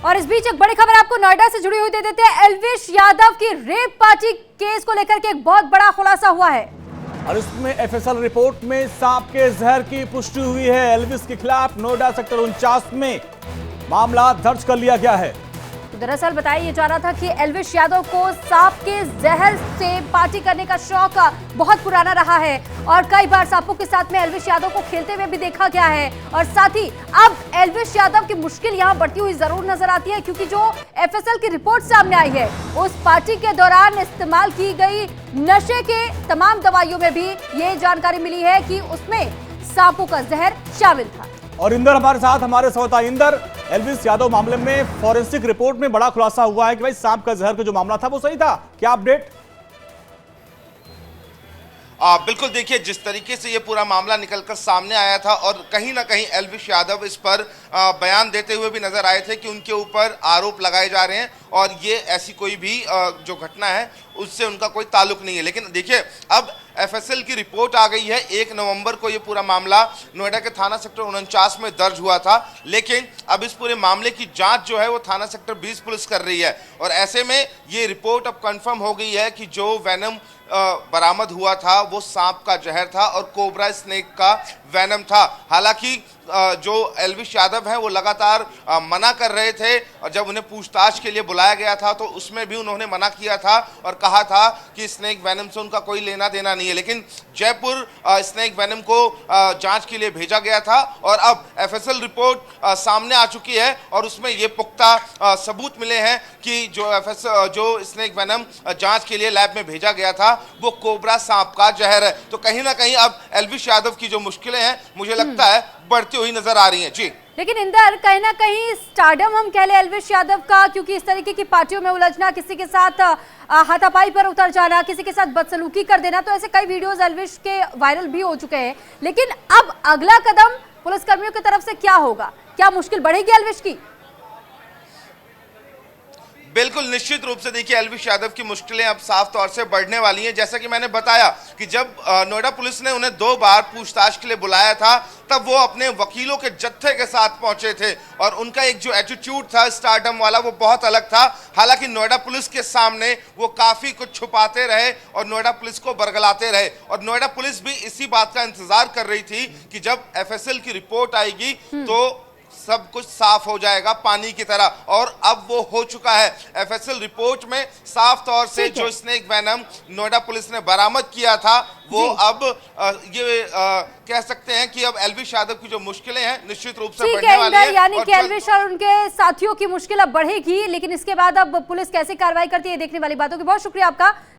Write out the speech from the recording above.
और इस बीच एक बड़ी खबर आपको नोएडा से जुड़ी हुई दे देते हैं। एल्विश यादव की रेप पार्टी केस को लेकर के एक बहुत बड़ा खुलासा हुआ है और इसमें एफएसएल रिपोर्ट में सांप के जहर की पुष्टि हुई है। एल्विश के खिलाफ नोएडा सेक्टर 49 में मामला दर्ज कर लिया गया है। तो दरअसल बताया ये जा रहा था कि एल्विश यादव को सांप के जहर से पार्टी करने का शौक बहुत पुराना रहा है और कई बार सांपों के साथ में एल्विश यादव को खेलते हुए भी देखा गया है। और साथ ही अब एल्विश यादव की मुश्किल यहाँ बढ़ती हुई जरूर नजर आती है, क्योंकि जो एफएसएल की रिपोर्ट सामने आई है उस पार्टी के दौरान इस्तेमाल की गई नशे के तमाम दवाइयों में भी ये जानकारी मिली है कि उसमें सांपों का जहर शामिल था। और इंदर हमारे साथ, हमारे सहयोगी इंदर, एल्विश यादव मामले में फॉरेंसिक रिपोर्ट में बड़ा खुलासा हुआ है कि भाई सांप का जहर का जो मामला था वो सही था। क्या अपडेट? बिल्कुल, देखिए जिस तरीके से ये पूरा मामला निकलकर सामने आया था और कहीं ना कहीं एल्विश यादव इस पर बयान देते हुए भी नजर आए थे कि उनके ऊपर आरोप लगाए जा रहे हैं और ये ऐसी कोई भी जो घटना है उससे उनका कोई ताल्लुक नहीं है। लेकिन देखिए अब एफएसएल की रिपोर्ट आ गई है। 1 नवंबर को ये पूरा मामला नोएडा के थाना सेक्टर 49 में दर्ज हुआ था, लेकिन अब इस पूरे मामले की जांच जो है वो थाना सेक्टर 20 पुलिस कर रही है। और ऐसे में ये रिपोर्ट अब कंफर्म हो गई है कि जो वेनम बरामद हुआ था वो सांप का जहर था और कोबरा स्नेक का वेनम था। हालांकि जो एल्विश यादव हैं वो लगातार मना कर रहे थे और जब उन्हें पूछताछ के लिए बुलाया गया था तो उसमें भी उन्होंने मना किया था और कहा था कि स्नेक वेनम से उनका कोई लेना देना नहीं है। लेकिन जयपुर स्नेक वेनम को जांच के लिए भेजा गया था और अब एफएसएल रिपोर्ट सामने आ चुकी है और उसमें ये पुख्ता सबूत मिले हैं कि जो स्नेक वेनम जांच के लिए लैब में भेजा गया था वो कोबरा सांप का जहर है। तो कहीं ना कहीं अब एल्विश यादव की जो मुश्किलें हैं मुझे लगता है बढ़ती हुई नजर आ रही हैं। जी लेकिन इंदर, कहीं ना कहीं स्टारडम हम कह ले एल्विश यादव का, क्योंकि इस तरीके की पार्टियों में उलझना, किसी के साथ हाथापाई पर उतर जाना, किसी के साथ बदसलूकी कर देना, तो ऐसे कई वीडियोस एल्विश के वायरल भी हो चुके हैं। लेकिन अब अगला कदम पुलिसकर्मियों की तरफ से क्या होगा? क्या मुश्किल बढ़ेगी एल्विश की? बिल्कुल, निश्चित रूप से देखिए एल्विश यादव की मुश्किलें अब साफ तौर से बढ़ने वाली हैं। जैसा कि मैंने बताया कि जब नोएडा पुलिस ने उन्हें 2 बार पूछताछ के लिए बुलाया था तब वो अपने वकीलों के जत्थे के साथ पहुंचे थे और उनका एक जो एटीट्यूड था स्टारडम वाला वो बहुत अलग था। हालांकि नोएडा पुलिस के सामने वो काफी कुछ छुपाते रहे और नोएडा पुलिस को बरगलाते रहे और नोएडा पुलिस भी इसी बात का इंतजार कर रही थी कि जब एफएसएल की रिपोर्ट आएगी तो सब कुछ साफ हो जाएगा पानी की तरह। और अब वो हो चुका है। एफएसएल रिपोर्ट में साफ तौर से जो स्नेक वेनम नोएडा पुलिस ने बरामद किया था वो अब ये कह सकते हैं कि अब एल्विश यादव की जो मुश्किलें हैं निश्चित रूप से बढ़ने वाली है। यानी कि एल्विश और उनके साथियों की मुश्किल अब बढ़ेगी, लेकिन इसके बाद अब पुलिस कैसे कार्रवाई करती है देखने वाली बातों की। बहुत शुक्रिया आपका।